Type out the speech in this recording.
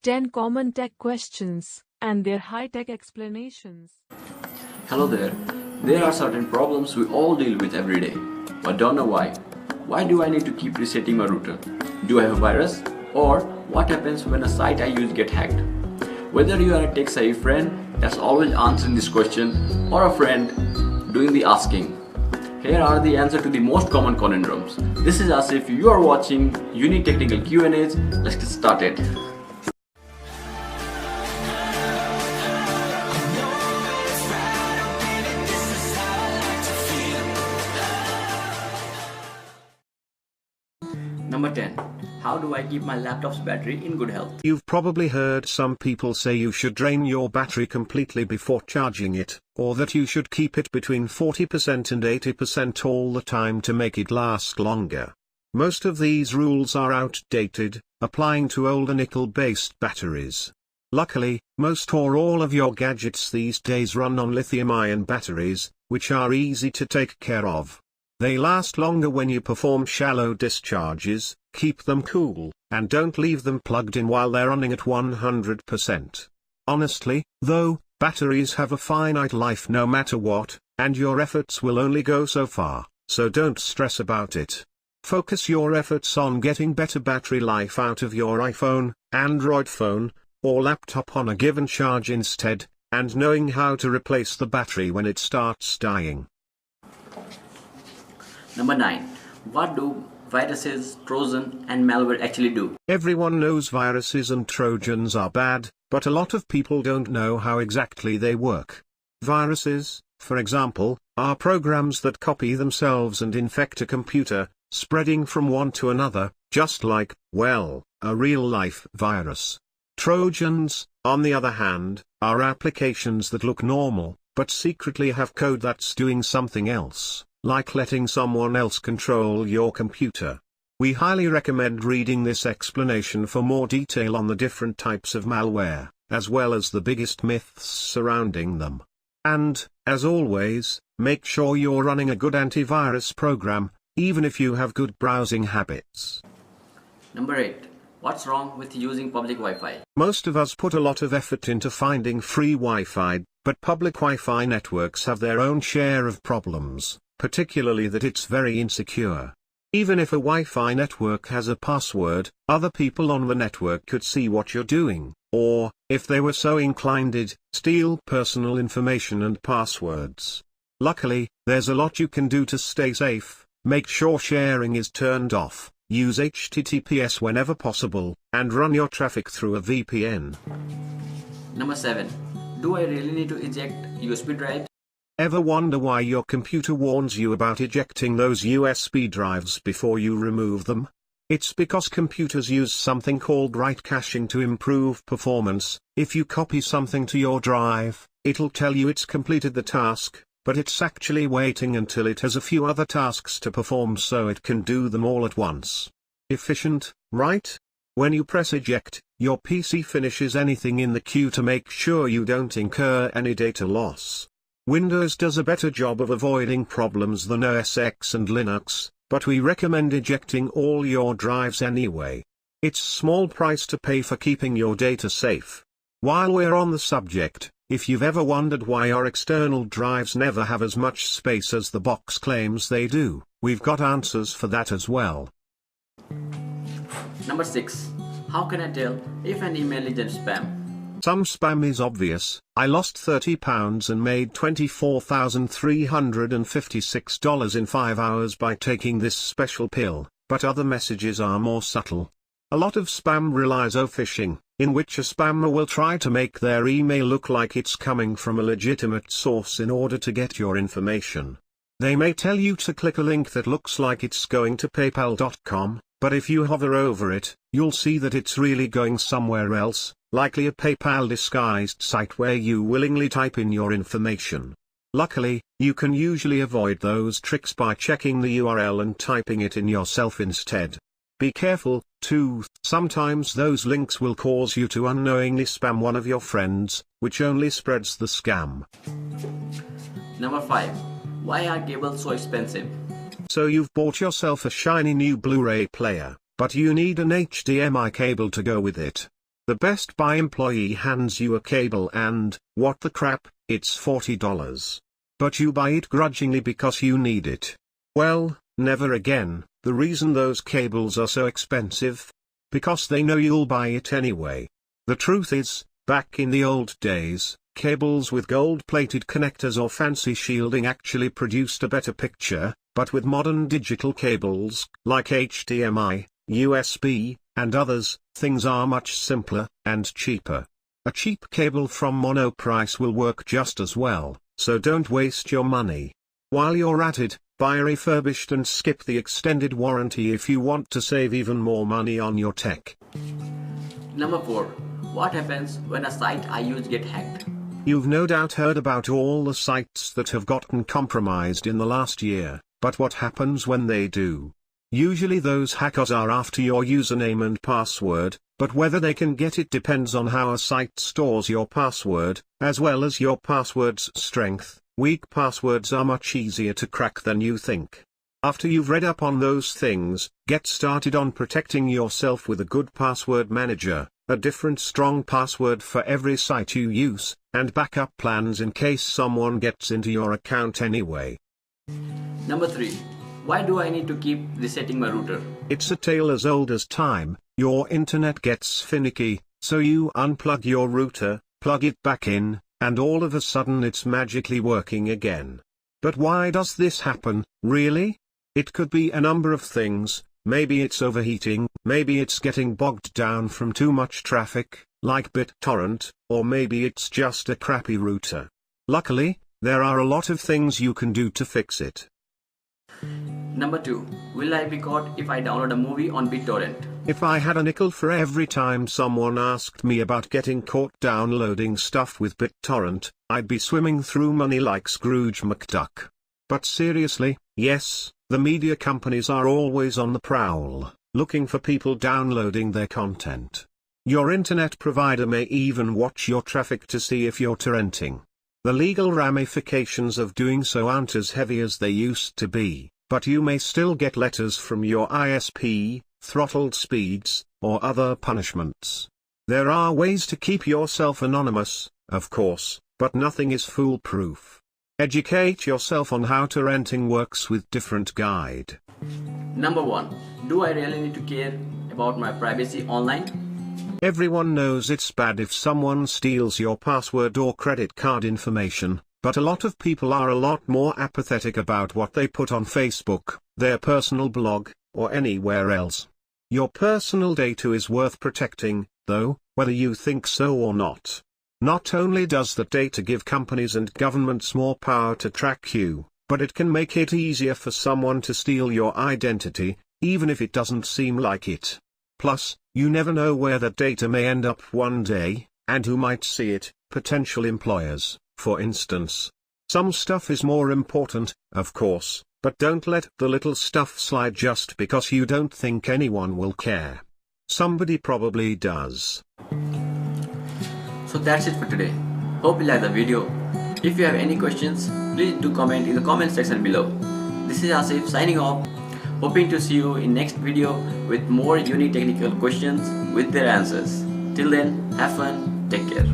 10 common tech questions and their high-tech explanations. Hello there. There are certain problems we all deal with every day, but don't know why. Why do I need to keep resetting my router? Do I have a virus? Or what happens when a site I use get hacked? Whether you are a tech-savvy friend that's always answering this question or a friend doing the asking, here are the answers to the most common conundrums. This is as if you are watching unique technical Q&As. Let's get started. Number 10. How do I keep my laptop's battery in good health? You've probably heard some people say you should drain your battery completely before charging it, or that you should keep it between 40% and 80% all the time to make it last longer. Most of these rules are outdated, applying to older nickel-based batteries. Luckily, most or all of your gadgets these days run on lithium-ion batteries, which are easy to take care of. They last longer when you perform shallow discharges, keep them cool, and don't leave them plugged in while they're running at 100%. Honestly, though, batteries have a finite life no matter what, and your efforts will only go so far, so don't stress about it. Focus your efforts on getting better battery life out of your iPhone, Android phone, or laptop on a given charge instead, and knowing how to replace the battery when it starts dying. Number 9. What do viruses, Trojan, and malware actually do? Everyone knows viruses and Trojans are bad, but a lot of people don't know how exactly they work. Viruses, for example, are programs that copy themselves and infect a computer, spreading from one to another, just like, well, a real-life virus. Trojans, on the other hand, are applications that look normal, but secretly have code that's doing something else, like letting someone else control your computer. We highly recommend reading this explanation for more detail on the different types of malware, as well as the biggest myths surrounding them. And, as always, make sure you're running a good antivirus program, even if you have good browsing habits. Number 8. What's wrong with using public Wi-Fi? Most of us put a lot of effort into finding free Wi-Fi, but public Wi-Fi networks have their own share of problems, particularly that it's very insecure. Even if a Wi-Fi network has a password, other people on the network could see what you're doing, or, if they were so inclined, steal personal information and passwords. Luckily, there's a lot you can do to stay safe. Make sure sharing is turned off, use HTTPS whenever possible, and run your traffic through a VPN. Number 7. Do I really need to eject USB drives? Ever wonder why your computer warns you about ejecting those USB drives before you remove them? It's because computers use something called write caching to improve performance. If you copy something to your drive, it'll tell you it's completed the task, but it's actually waiting until it has a few other tasks to perform so it can do them all at once. Efficient, right? When you press eject, your PC finishes anything in the queue to make sure you don't incur any data loss. Windows does a better job of avoiding problems than OS X and Linux, but we recommend ejecting all your drives anyway. It's small price to pay for keeping your data safe. While we're on the subject, if you've ever wondered why our external drives never have as much space as the box claims they do, we've got answers for that as well. Number 6. How can I tell if an email is in spam? Some spam is obvious. I lost £30 and made $24,356 in 5 hours by taking this special pill, but other messages are more subtle. A lot of spam relies on phishing, in which a spammer will try to make their email look like it's coming from a legitimate source in order to get your information. They may tell you to click a link that looks like it's going to paypal.com, but if you hover over it, you'll see that it's really going somewhere else, likely a PayPal disguised site where you willingly type in your information. Luckily, you can usually avoid those tricks by checking the URL and typing it in yourself instead. Be careful, too, sometimes those links will cause you to unknowingly spam one of your friends, which only spreads the scam. Number 5. Why are cables so expensive? So you've bought yourself a shiny new Blu-ray player, but you need an HDMI cable to go with it. The Best Buy employee hands you a cable and, what the crap, it's $40. But you buy it grudgingly because you need it. Well, never again. The reason those cables are so expensive? Because they know you'll buy it anyway. The truth is, back in the old days, cables with gold-plated connectors or fancy shielding actually produced a better picture, but with modern digital cables, like HDMI, USB, and others, things are much simpler, and cheaper. A cheap cable from Monoprice will work just as well, so don't waste your money. While you're at it, buy refurbished and skip the extended warranty if you want to save even more money on your tech. Number 4. What happens when a site I use get hacked? You've no doubt heard about all the sites that have gotten compromised in the last year, but what happens when they do? Usually those hackers are after your username and password, but whether they can get it depends on how a site stores your password, as well as your password's strength. Weak passwords are much easier to crack than you think. After you've read up on those things, get started on protecting yourself with a good password manager, a different strong password for every site you use, and backup plans in case someone gets into your account anyway. Number 3. Why do I need to keep resetting my router? It's a tale as old as time. Your internet gets finicky, so you unplug your router, plug it back in, and all of a sudden it's magically working again. But why does this happen, really? It could be a number of things. Maybe it's overheating, maybe it's getting bogged down from too much traffic, like BitTorrent, or maybe it's just a crappy router. Luckily, there are a lot of things you can do to fix it. Number 2. Will I be caught if I download a movie on BitTorrent? If I had a nickel for every time someone asked me about getting caught downloading stuff with BitTorrent, I'd be swimming through money like Scrooge McDuck. But seriously, yes, the media companies are always on the prowl, looking for people downloading their content. Your internet provider may even watch your traffic to see if you're torrenting. The legal ramifications of doing so aren't as heavy as they used to be, but you may still get letters from your ISP, throttled speeds, or other punishments. There are ways to keep yourself anonymous, of course, but nothing is foolproof. Educate yourself on how torrenting works with different guide. Number 1. Do I really need to care about my privacy online? Everyone knows it's bad if someone steals your password or credit card information, but a lot of people are a lot more apathetic about what they put on Facebook, their personal blog, or anywhere else. Your personal data is worth protecting, though, whether you think so or not. Not only does that data give companies and governments more power to track you, but it can make it easier for someone to steal your identity, even if it doesn't seem like it. Plus, you never know where that data may end up one day, and who might see it, potential employers, for instance. Some stuff is more important, of course, but don't let the little stuff slide just because you don't think anyone will care. Somebody probably does. So that's it for today. Hope you like the video. If you have any questions, please do comment in the comment section below. This is Asif signing off. Hoping to see you in next video with more unique technical questions with their answers. Till then, have fun, take care.